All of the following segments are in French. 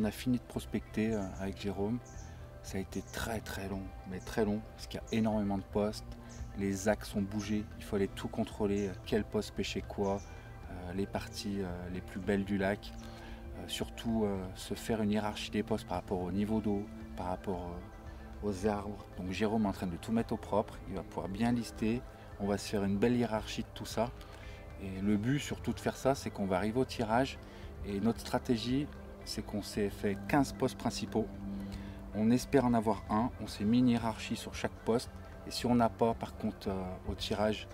On a fini de prospecter avec Jérôme. Ça a été très long, mais très long, parce qu'il y a énormément de postes. Les axes ont bougé, il fallait tout contrôler, quel poste pêchait quoi, les parties les plus belles du lac. Surtout se faire une hiérarchie des postes par rapport au niveau d'eau, par rapport aux arbres. Donc Jérôme est en train de tout mettre au propre, il va pouvoir bien lister. On va se faire une belle hiérarchie de tout ça. Et le but surtout de faire ça, c'est qu'on va arriver au tirage. Et notre stratégie, c'est qu'on s'est fait 15 postes principaux. On espère en avoir un. On s'est mis une hiérarchie sur chaque poste. Et si on n'a pas, par contre, au tirage,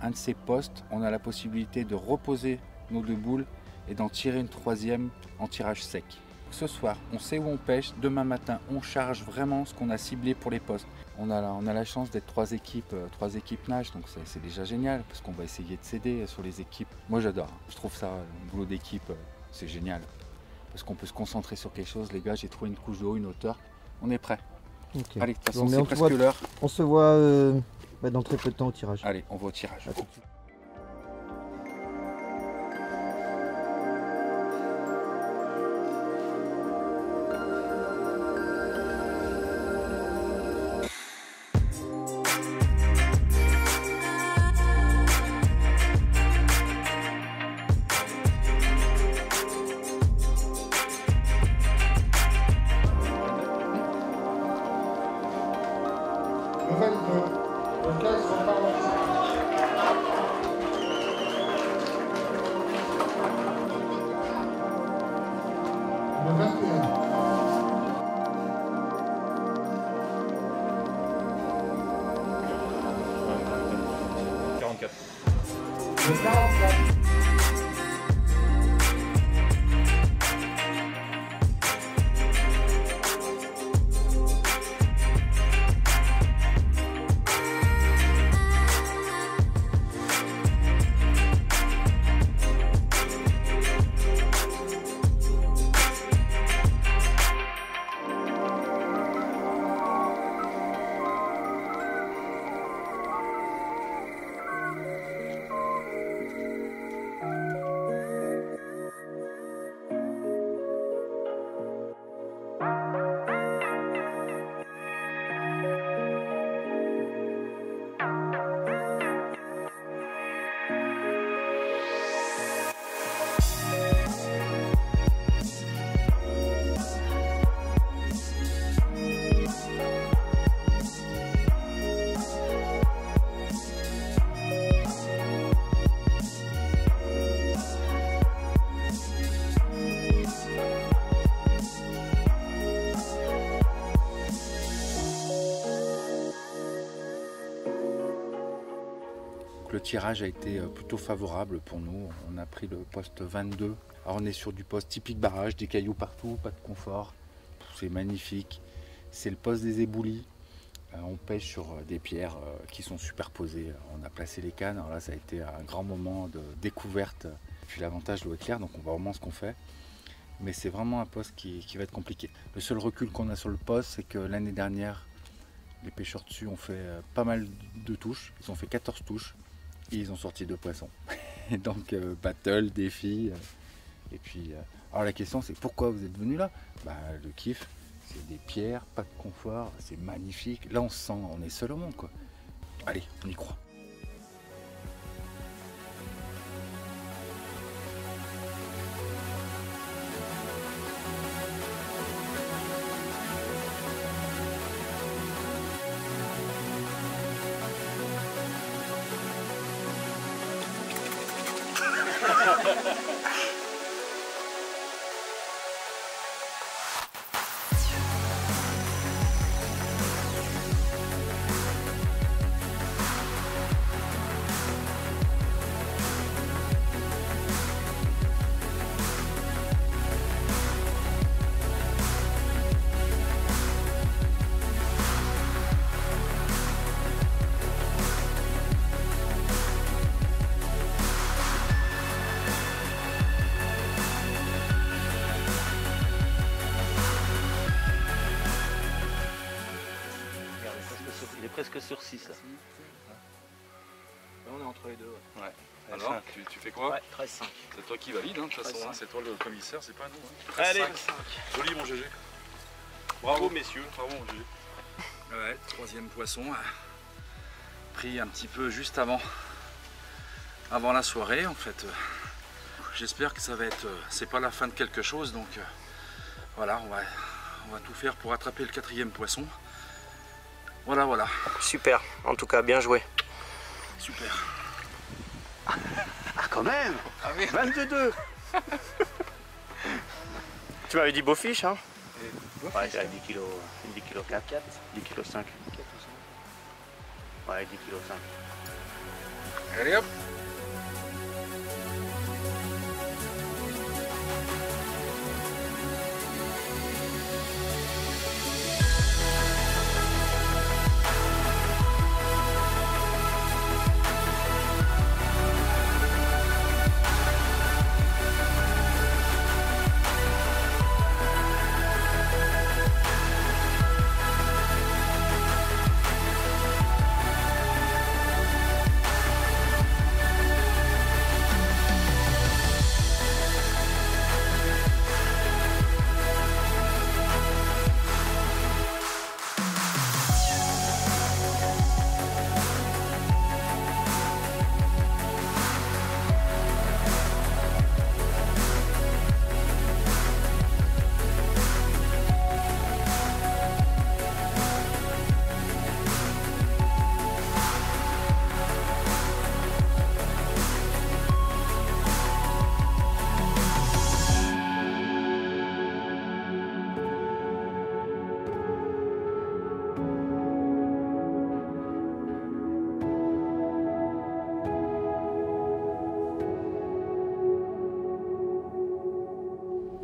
un de ces postes, on a la possibilité de reposer nos 2 boules et d'en tirer une 3e en tirage sec. Ce soir, on sait où on pêche. Demain matin, on charge vraiment ce qu'on a ciblé pour les postes. On a la chance d'être 3 équipes nage, donc c'est déjà génial parce qu'on va essayer de s'aider sur les équipes. Moi j'adore, je trouve ça, le boulot d'équipe, c'est génial. Parce qu'on peut se concentrer sur quelque chose. Les gars, j'ai trouvé une couche d'eau, une hauteur, on est prêt. Okay. Allez, de toute façon c'est presque l'heure. On se voit dans très peu de temps au tirage. Allez, on va au tirage. Le 22, le 15 repart le 21. Le 44. Le tirage a été plutôt favorable pour nous. On a pris le poste 22. Alors on est sur du poste typique barrage, des cailloux partout, pas de confort. C'est magnifique. C'est le poste des éboulis. On pêche sur des pierres qui sont superposées. On a placé les cannes. Alors là, ça a été un grand moment de découverte. Puis l'avantage de l'eau est claire, donc on voit vraiment ce qu'on fait. Mais c'est vraiment un poste qui va être compliqué. Le seul recul qu'on a sur le poste, c'est que l'année dernière, les pêcheurs dessus ont fait pas mal de touches. Ils ont fait 14 touches. Et ils ont sorti 2 poissons. Et donc battle, défi. Et puis, alors la question c'est pourquoi vous êtes venus là? Le kiff, c'est des pierres, pas de confort, c'est magnifique. Là on se sent, on est seul au monde quoi. Allez, on y croit. Il est presque sur 6 là. On est entre les deux. Ouais. Alors, tu fais quoi? Ouais, 13,5. C'est toi qui valide, hein, de toute façon, hein, c'est toi le commissaire, c'est pas nous. Hein. Allez, 13,5. Joli mon GG. Bravo messieurs, bravo mon GG. Ouais, troisième poisson, pris un petit peu juste avant la soirée en fait. J'espère que ça va être, c'est pas la fin de quelque chose, donc voilà, on va tout faire pour attraper le quatrième poisson. Voilà, voilà. Super, en tout cas, bien joué. Super. Ah, quand même. 22. Tu m'avais dit beau fiche, hein? Ouais, j'ai 10 kg, 10 kg 4, 10 kg 5. Ouais, 10 kg 5. Allez hop.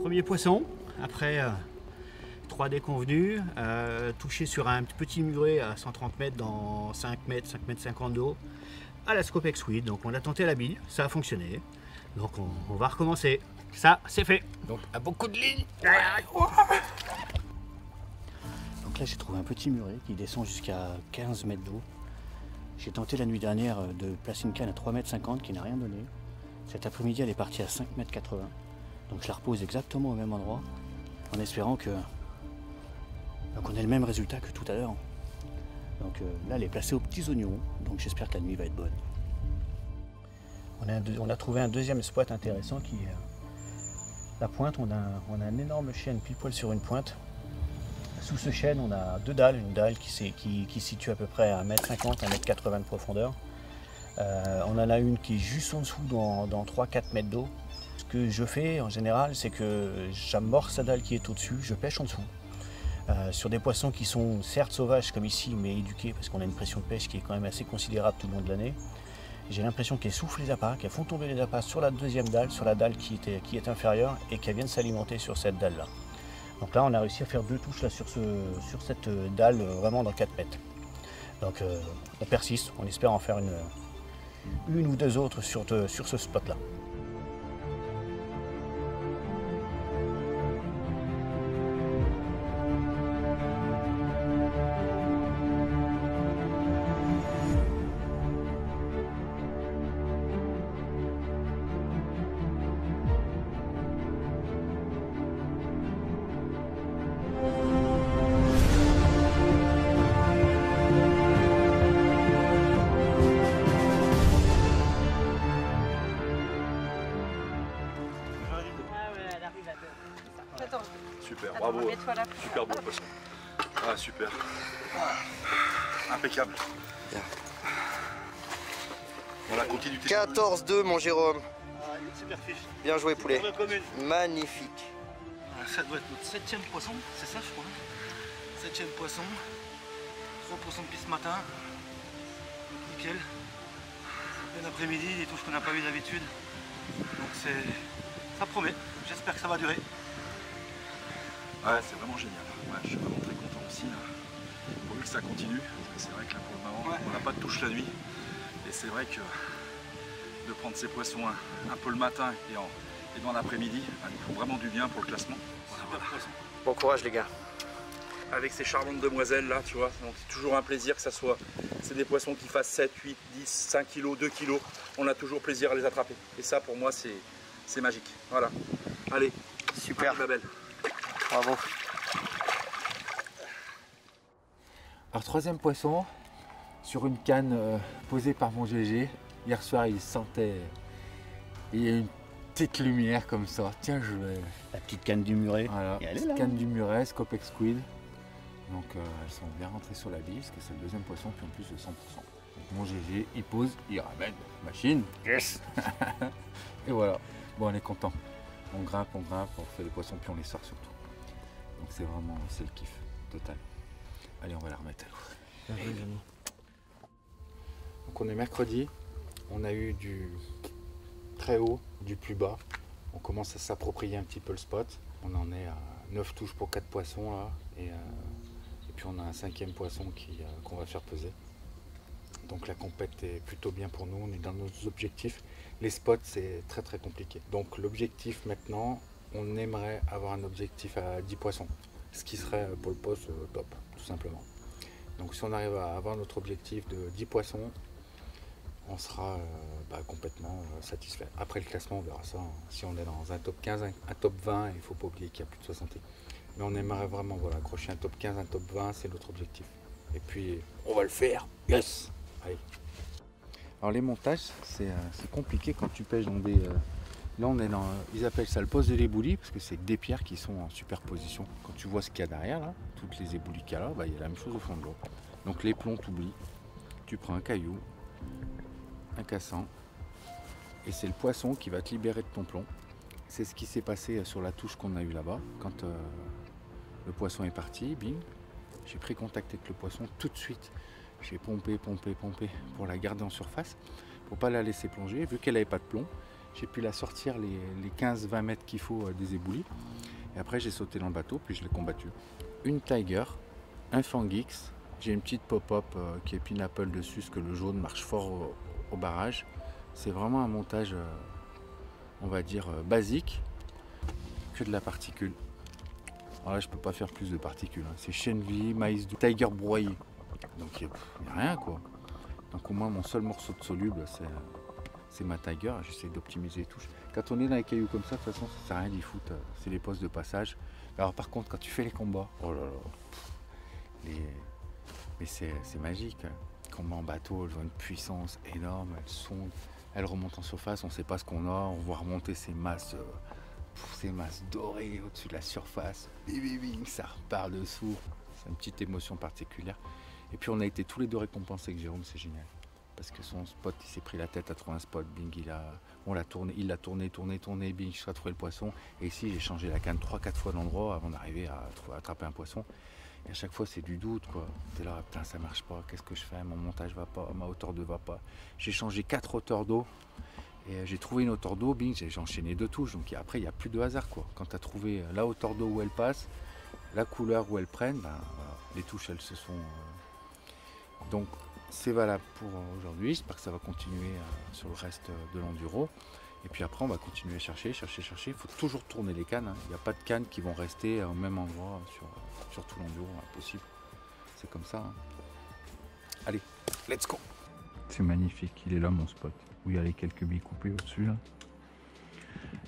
Premier poisson, après 3 déconvenus, touché sur un petit muret à 130 mètres dans 5 mètres 50 d'eau, à la Scopex Weed. Donc on a tenté la bille, ça a fonctionné. Donc on va recommencer. Ça, c'est fait. Donc à beaucoup de lignes. Donc là j'ai trouvé un petit muret qui descend jusqu'à 15 mètres d'eau. J'ai tenté la nuit dernière de placer une canne à 3 mètres 50 qui n'a rien donné. Cet après-midi elle est partie à 5 mètres 80. Donc je la repose exactement au même endroit, en espérant qu'on ait le même résultat que tout à l'heure. Donc là elle est placée aux petits oignons, donc j'espère que la nuit va être bonne. On a trouvé un deuxième spot intéressant qui est la pointe. On a un énorme chêne pile poil sur une pointe. Sous ce chêne on a deux dalles, une dalle qui se situe à peu près à 1,50 m, 1,80 m de profondeur. On en a une qui est juste en dessous dans 3-4 mètres d'eau. Ce que je fais en général, c'est que j'amorce la dalle qui est au-dessus, je pêche en dessous. Sur des poissons qui sont certes sauvages comme ici, mais éduqués, parce qu'on a une pression de pêche qui est quand même assez considérable tout le long de l'année. J'ai l'impression qu'elles soufflent les appâts, qu'elles font tomber les appâts sur la deuxième dalle, sur la dalle qui est inférieure, et qu'elles viennent s'alimenter sur cette dalle-là. Donc là, on a réussi à faire 2 touches là, sur cette dalle, vraiment dans 4 mètres. Donc on persiste, on espère en faire une ou deux autres sur ce spot-là. Super, bravo, super beau poisson. Ah super. Impeccable. Bien. Voilà, continue tes 14-2 mon Jérôme. Super fiche. Bien joué poulet. Magnifique. Ça doit être notre 7e poisson, c'est ça je crois. 7e poisson. 3% de piste ce matin. Nickel. Plein après-midi, des touches qu'on n'a pas vu d'habitude. Donc ça promet. J'espère que ça va durer. Ouais, c'est vraiment génial. Ouais, je suis vraiment très content aussi. Pourvu que ça continue, parce que c'est vrai que là pour le moment, on n'a pas de touche la nuit. Et c'est vrai que de prendre ces poissons un peu le matin et dans l'après-midi, ils font vraiment du bien pour le classement. Voilà. Bon courage les gars. avec ces charmantes demoiselles là, tu vois. Donc c'est toujours un plaisir que ça soit. C'est des poissons qui fassent 7, 8, 10, 5 kg, 2 kg. On a toujours plaisir à les attraper. Et ça pour moi c'est magique. Voilà. Allez, Super. allez, ma belle. Bravo. Alors troisième poisson, sur une canne posée par mon GG. Hier soir il sentait, il y a une petite lumière comme ça. Tiens, je vais... La petite canne du muret. Voilà, Et elle est petite là. canne du muret, Scopex Squid. Donc elles sont bien rentrées sur la bille parce que c'est le deuxième poisson puis en plus de 100%. Donc mon GG, il pose, il ramène, machine, yes. Et voilà, bon on est content. On grimpe, on fait les poissons puis on les sort surtout. Donc c'est vraiment, c'est le kiff total. Allez, on va la remettre à l'eau. Donc on est mercredi, on a eu du très haut, du plus bas. On commence à s'approprier un petit peu le spot. On en est à 9 touches pour 4 poissons là. Et puis on a un 5e poisson qu'on va faire peser. Donc la compète est plutôt bien pour nous, on est dans nos objectifs. Les spots c'est très très compliqué. Donc l'objectif maintenant, on aimerait avoir un objectif à 10 poissons. Ce qui serait pour le poste top, tout simplement. Donc si on arrive à avoir notre objectif de 10 poissons, on sera complètement satisfait. Après le classement, on verra ça. Hein. Si on est dans un top 15, un top 20, il ne faut pas oublier qu'il y a plus de 60. Mais on aimerait vraiment accrocher un top 15, un top 20, c'est notre objectif. Et puis, on va le faire. Yes. Allez. Alors les montages, c'est compliqué quand tu pêches dans des... Là, on est dans... Ils appellent ça le poste de l'éboulis, parce que c'est des pierres qui sont en superposition. Quand tu vois ce qu'il y a derrière, là, toutes les éboulis qu'il y a là, il y a la même chose au fond de l'eau. Donc les plombs, t'oublies. Tu prends un caillou, un cassant, et c'est le poisson qui va te libérer de ton plomb. C'est ce qui s'est passé sur la touche qu'on a eue là-bas. Quand le poisson est parti, bing, j'ai pris contact avec le poisson tout de suite. J'ai pompé pour la garder en surface, pour ne pas la laisser plonger. Vu qu'elle n'avait pas de plomb, j'ai pu la sortir les 15-20 mètres qu'il faut des éboulis. Et après j'ai sauté dans le bateau, puis je l'ai combattu. Une Tiger, un Fangix, j'ai une petite pop-up qui est Pineapple dessus, parce que le jaune marche fort au barrage. C'est vraiment un montage, on va dire, basique, que de la particule. Alors là je peux pas faire plus de particules, hein. C'est chenille, maïs doux, Tiger broyé. Donc il n'y a rien quoi. Donc au moins mon seul morceau de soluble c'est ma Tiger, j'essaie d'optimiser les touches. Quand on est dans les cailloux comme ça, de toute façon ça sert à rien d'y foutre, c'est les postes de passage. Alors par contre quand tu fais les combats, oh là là, mais c'est magique. Combats en bateau, elles ont une puissance énorme, elles remontent en surface, on ne sait pas ce qu'on a, on voit remonter ces masses dorées au-dessus de la surface, bing, ça repart dessous, c'est une petite émotion particulière. Et puis on a été tous les deux récompensés avec Jérôme, c'est génial. Parce que son spot, il s'est pris la tête à trouver un spot, bing, il l'a tourné, bing, jusqu'à trouver le poisson. Et ici, j'ai changé la canne 3-4 fois d'endroit avant d'arriver à attraper un poisson. Et à chaque fois, c'est du doute, quoi. T'es là, putain, ça marche pas, qu'est-ce que je fais? Mon montage va pas, ma hauteur d'eau va pas. J'ai changé 4 hauteurs d'eau. Et j'ai trouvé une hauteur d'eau, bing, j'ai enchaîné 2 touches. Donc après, il n'y a plus de hasard, quoi. Quand tu as trouvé la hauteur d'eau où elle passe, la couleur où elles prennent, voilà, les touches, elles se sont... Donc c'est valable pour aujourd'hui, j'espère que ça va continuer sur le reste de l'enduro. Et puis après on va continuer à chercher, il faut toujours tourner les cannes, hein. Il n'y a pas de cannes qui vont rester au même endroit sur tout l'enduro, impossible. C'est comme ça. Hein. Allez, let's go. C'est magnifique, il est là mon spot, où il y a les quelques billes coupées au-dessus là.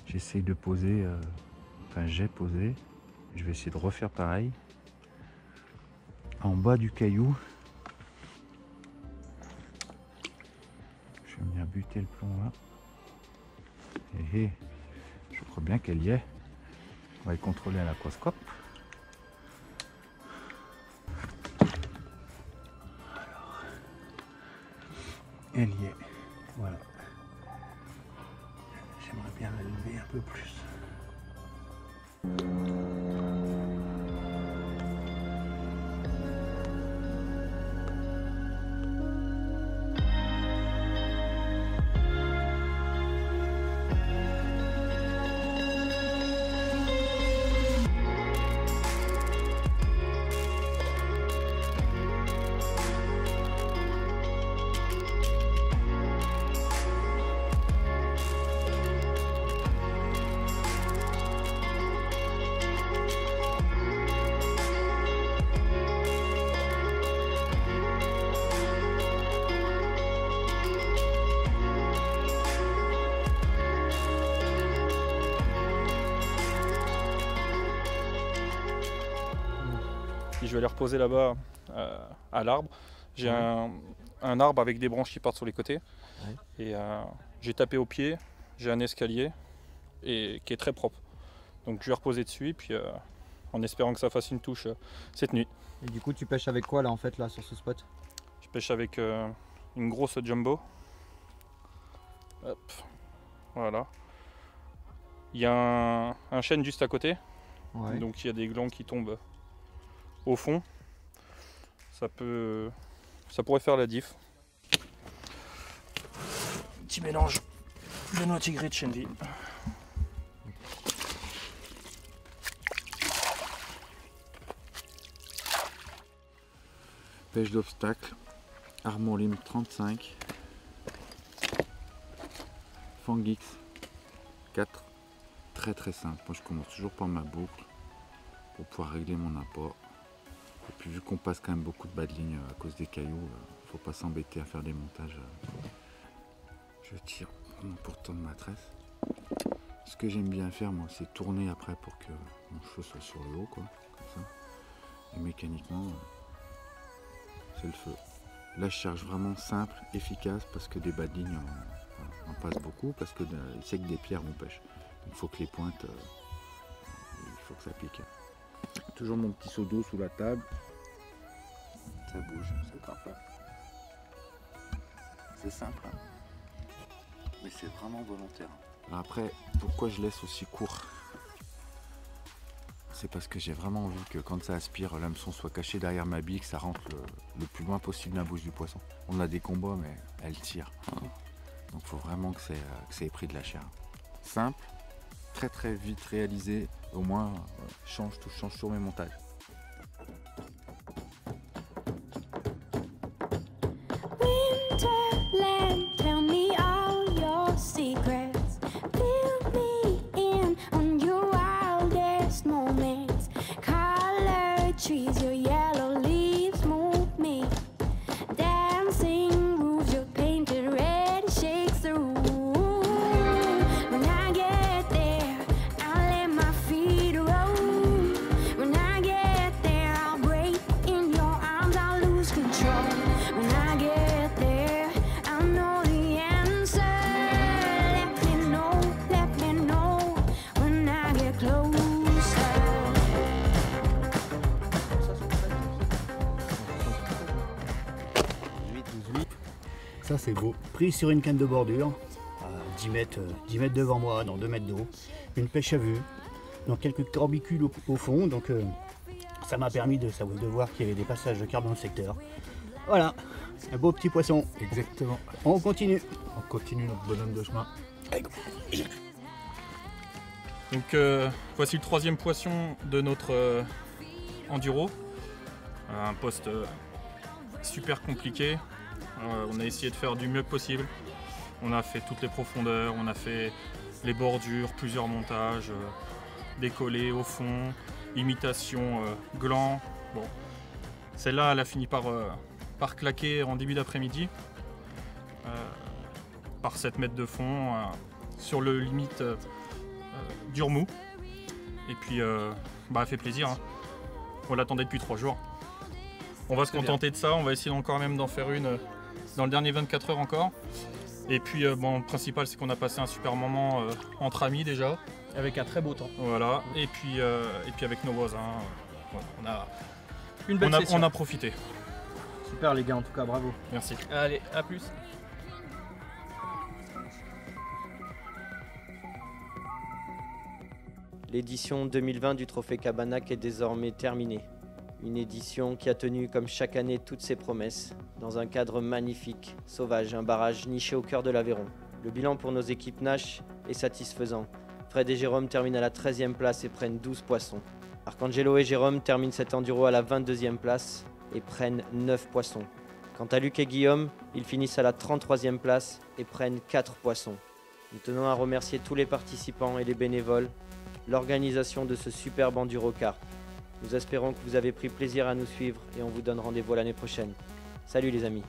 J'essaye de poser, j'ai posé, je vais essayer de refaire pareil. En bas du caillou. Je vais venir buter le plomb là. Et je crois bien qu'elle y est. On va le contrôler à l'aquascope. Alors, elle y est. Voilà. J'aimerais bien la lever un peu plus. puis je vais les reposer là-bas à l'arbre. J'ai un arbre avec des branches qui partent sur les côtés. Ouais. Et j'ai tapé au pied, j'ai un escalier et qui est très propre. Donc je vais reposer dessus et puis en espérant que ça fasse une touche cette nuit. Et du coup tu pêches avec quoi là en fait là sur ce spot? Je pêche avec une grosse jumbo. Hop. Voilà. Il y a un chêne juste à côté. Ouais. Donc il y a des glands qui tombent au fond. Ça pourrait faire la diff. Petit mélange de noix tigrées de Chêne Vie. Pêche d'obstacle, Armor Lim 35, Fangix 4, très simple. Moi je commence toujours par ma boucle pour pouvoir régler mon apport. Et puis vu qu'on passe quand même beaucoup de bas de ligne à cause des cailloux, faut pas s'embêter à faire des montages. Je tire vraiment pour tendre ma tresse. Ce que j'aime bien faire moi c'est tourner après pour que mon cheveu soit sur le haut quoi, comme ça. Et mécaniquement c'est le feu. Là je cherche vraiment simple, efficace parce que des bas de ligne on passe beaucoup parce que c'est que des pierres on pêche. Il faut que les pointes, il faut que ça pique. Toujours mon petit seau d'eau sous la table. Ça bouge, c'est grave. C'est simple, hein. Mais c'est vraiment volontaire. Alors après, pourquoi je laisse aussi court? C'est parce que j'ai vraiment envie que quand ça aspire, l'hameçon soit caché derrière ma bille, que ça rentre le plus loin possible dans la bouche du poisson. On a des combats, mais elle tire. Donc il faut vraiment que ça ait pris de la chair. Simple, très vite réalisé. Au moins, je change sur mes montages. Winterland, tell me all your secrets. Fill me in on your wildest moments. Colored trees, your yellow leaves move me. Dancing roofs, your painted red shakes the room. When I get there, I'll let my feet roll. When I get there, I'll break in your arms, I'll lose control. When I get there, I'll know the answer. Let me know when I get closer. Ça c'est beau. Pris sur une canne de bordure, à 10 mètres devant moi, dans 2 mètres d'eau. Une pêche à vue, dans quelques corbicules au fond. Donc ça m'a permis de voir qu'il y avait des passages de carpe dans le secteur. Voilà, un beau petit poisson. Exactement. On continue. On continue notre bonhomme de chemin. Donc voici le 3e poisson de notre enduro. Un poste super compliqué. On a essayé de faire du mieux que possible. On a fait toutes les profondeurs, on a fait les bordures, plusieurs montages, décollés au fond, imitation gland. Bon, celle-là, elle a fini par claquer en début d'après-midi, par 7 mètres de fond, sur le limite d'Urmou. Et puis, elle fait plaisir. Hein. On l'attendait depuis 3 jours. On va se contenter de ça, on va essayer encore même d'en faire une dans le dernier 24 heures encore. Et puis le principal c'est qu'on a passé un super moment entre amis déjà. Avec un très beau temps. Voilà, et puis avec nos voisins, Une belle session. on a profité. Super les gars, en tout cas bravo. Merci. Allez, à plus. L'édition 2020 du Trophée Cabanac est désormais terminée. Une édition qui a tenu comme chaque année toutes ses promesses, dans un cadre magnifique, sauvage, un barrage niché au cœur de l'Aveyron. Le bilan pour nos équipes Nash est satisfaisant. Fred et Jérôme terminent à la 13e place et prennent 12 poissons. Arcangelo et Jérôme terminent cet enduro à la 22e place et prennent 9 poissons. Quant à Luc et Guillaume, ils finissent à la 33e place et prennent 4 poissons. Nous tenons à remercier tous les participants et les bénévoles, l'organisation de ce superbe enduro carp. Nous espérons que vous avez pris plaisir à nous suivre et on vous donne rendez-vous l'année prochaine. Salut les amis.